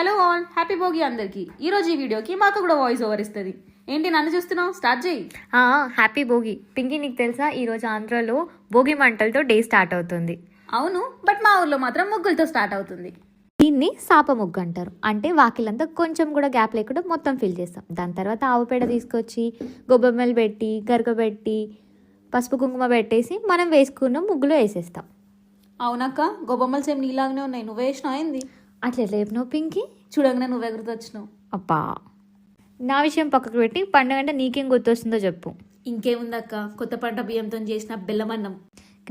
Hello all, happy Bhogi అందరికి. ఈరోజు ఈ వీడియోకి మాకు కూడా వాయిస్ ఓవర్ ఇస్తుంది. ఏంటి నన్ను చూస్తున్నావు? స్టార్ట్ చేయి. హ్యాపీ భోగి. పింకీ, నీకు తెలుసా ఈరోజు ఆంధ్రలో భోగి మంటలతో డే స్టార్ట్ అవుతుంది. అవును, బట్ మా ఊర్లో మాత్రం ముగ్గులతో స్టార్ట్ అవుతుంది. దీన్ని సాప ముగ్గు అంటారు. అంటే వాకిలంతా కొంచెం కూడా గ్యాప్ లేకుండా మొత్తం ఫిల్ చేస్తాం. దాని తర్వాత ఆవు పేడ తీసుకొచ్చి గొబ్బెమ్మలు పెట్టి గరకబెట్టి పసుపు కుంకుమ పెట్టేసి మనం వేసుకున్న ముగ్గులో వేసేస్తాం. అవునక్క, గొబ్బమ్మలు సేమ్ నీలాగానే ఉన్నాయి. నువ్వు వేసినావు ఏంది? అట్లా లేపునో పింకీ? చూడంగానే నువ్వే గుర్తొచ్చినావు. అబ్బా, నా విషయం పక్కకు పెట్టి పండుగ అంటే నీకేం గుర్తొస్తుందో చెప్పు. ఇంకేముందక్క, కొత్త పంట బియ్యంతో చేసిన బెల్లమన్నం.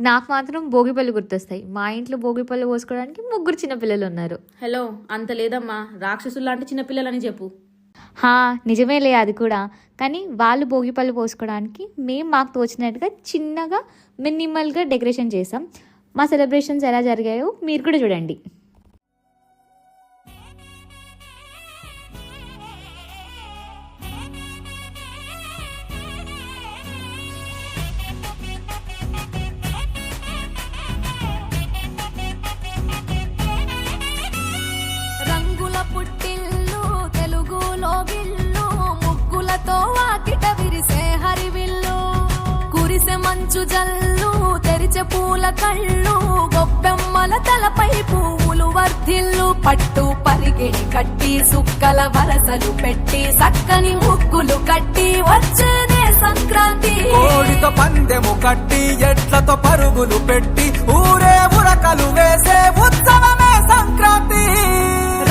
నాకు మాత్రం భోగిపళ్ళు గుర్తొస్తాయి. మా ఇంట్లో భోగిపళ్ళు పోసుకోవడానికి 3 చిన్నపిల్లలు ఉన్నారు. హలో, అంత లేదమ్మా, రాక్షసులు లాంటి చిన్నపిల్లలని చెప్పు. నిజమేలే అది కూడా. కానీ వాళ్ళు భోగిపళ్ళు పోసుకోవడానికి మాకు తోచినట్టుగా చిన్నగా మినిమల్గా డెకరేషన్ చేసాం. మా సెలబ్రేషన్స్ ఎలా జరిగాయో మీరు కూడా చూడండి. రంగుల పుట్టిల్లు తెలుగులో గిల్లు, ముగ్గులతో వాకిట విరిసే హరివిల్లు, కురిసె మంచు జల్లు తెరిచే పూల కళ్ళు, గొబ్బెమ్మల తలపై పువ్వులు వర్ధిల్లు, పట్టు పరిగిడి కట్టి సుక్కల వరసలు పెట్టి సక్కని ముగ్గులు కట్టి వచ్చేనే సంక్రాంతి. కోడితో పందెము కట్టి ఎట్లతో పరుగులు పెట్టి ఊరే ఉరకలు వేసే ఉత్సవమే సంక్రాంతి.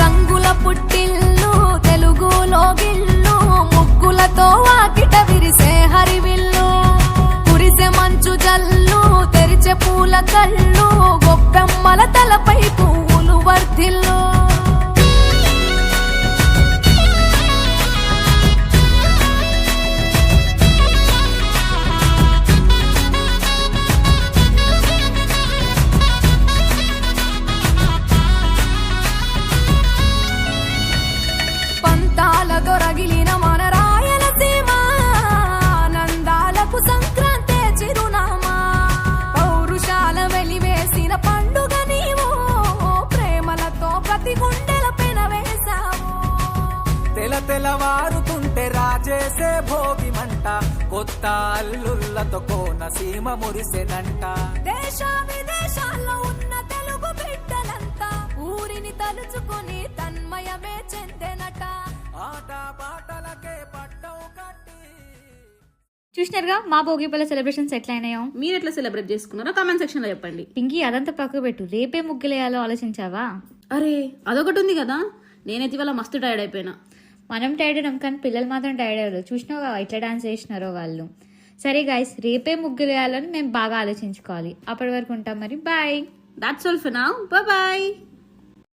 రంగుల పుట్టిల్లు తెలుగులో గిల్లు, ముగ్గులతో వాకిట విరిసే హరివిల్లు, కురిసె మంచు జల్లు తెరిచే పూల కళ్ళు, గొబ్బెమ్మల తలపై పువ్వులు వర్ధిల్లు. పంతాలతో రగిలిన మన రాయలసీమ, ఆనందాలకు సంక్రాంతే చిరునామా, పౌరుషాల వెలివేసిన పండుగ నీవు, ప్రేమలతో ప్రతి గుండెల పెనవేశావు. తెలవారుతుంటే రాజేసే భోగి మంట, కొత్త అల్లుళ్ళతో కోనసీమ మురిసెనంట. దేశ విదేశాల్లో ఉన్న తెలుగు బిడ్డలంతా ఊరిని తలుచుకొని తన్మయమే చెందెనట. ఆట పాటలకే పట్టవు కట్టి. చూసినారుగా మా భోగిపల్ల సెలబ్రేషన్స్ ఎట్లా అయినాయో. మీరు ఎట్లా సెలబ్రేట్ చేసుకున్నారో కామెంట్ సెక్షన్ లో చెప్పండి. పింకీ, అదంతా పక్కకు పెట్టు. రేపే ముగ్గులేయాలో ఆలోచించావా? అరే, అదొకటి ఉంది కదా. నేనైతే ఇవాళ మస్తు టైర్డ్ అయిపోయినా. మనం టైర్డ్ అయినాం, కానీ పిల్లలు మాత్రం టైర్డ్ అయ్యారు. చూసినావుగా ఎట్లా డాన్స్ చేసినారో వాళ్ళు. సరే గైస్, రేపే ముగ్గులు వేయాలని మేము బాగా ఆలోచించుకోవాలి. అప్పటి వరకు ఉంటాం మరి. Bye. That's all for now. Bye bye.